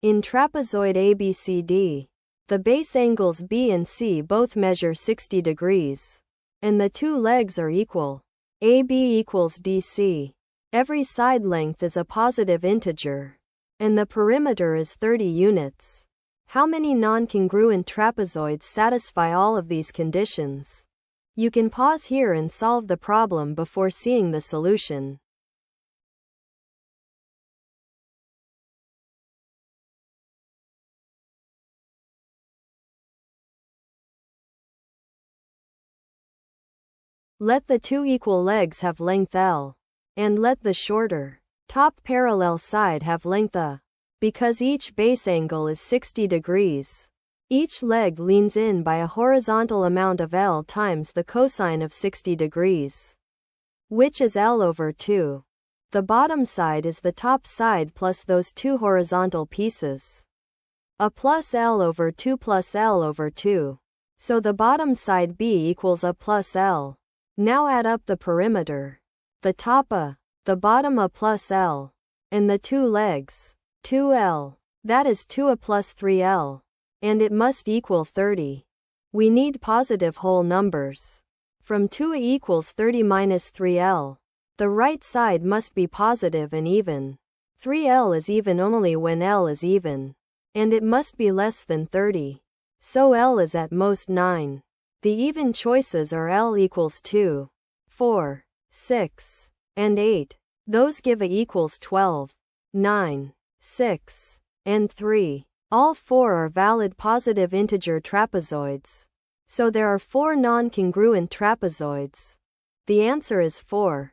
In trapezoid ABCD, the base angles B and C both measure 60 degrees, and the two legs are equal. AB equals DC. Every side length is a positive integer, and the perimeter is 30 units. How many non-congruent trapezoids satisfy all of these conditions? You can pause here and solve the problem before seeing the solution. Let the two equal legs have length L, and let the shorter, top parallel side have length A. Because each base angle is 60 degrees, each leg leans in by a horizontal amount of L times the cosine of 60 degrees, which is L over 2. The bottom side is the top side plus those two horizontal pieces. A plus L over 2 plus L over 2. So the bottom side B equals A plus L. Now add up the perimeter. The top A, the bottom A plus L, and the two legs, 2L. That is 2A plus 3L. And it must equal 30. We need positive whole numbers. From 2A equals 30 minus 3L, the right side must be positive and even. 3L is even only when L is even. And it must be less than 30. So L is at most 9. The even choices are L equals 2, 4, 6, and 8. Those give A equals 12, 9, 6, and 3. All four are valid positive integer trapezoids. So there are 4 non-congruent trapezoids. The answer is 4.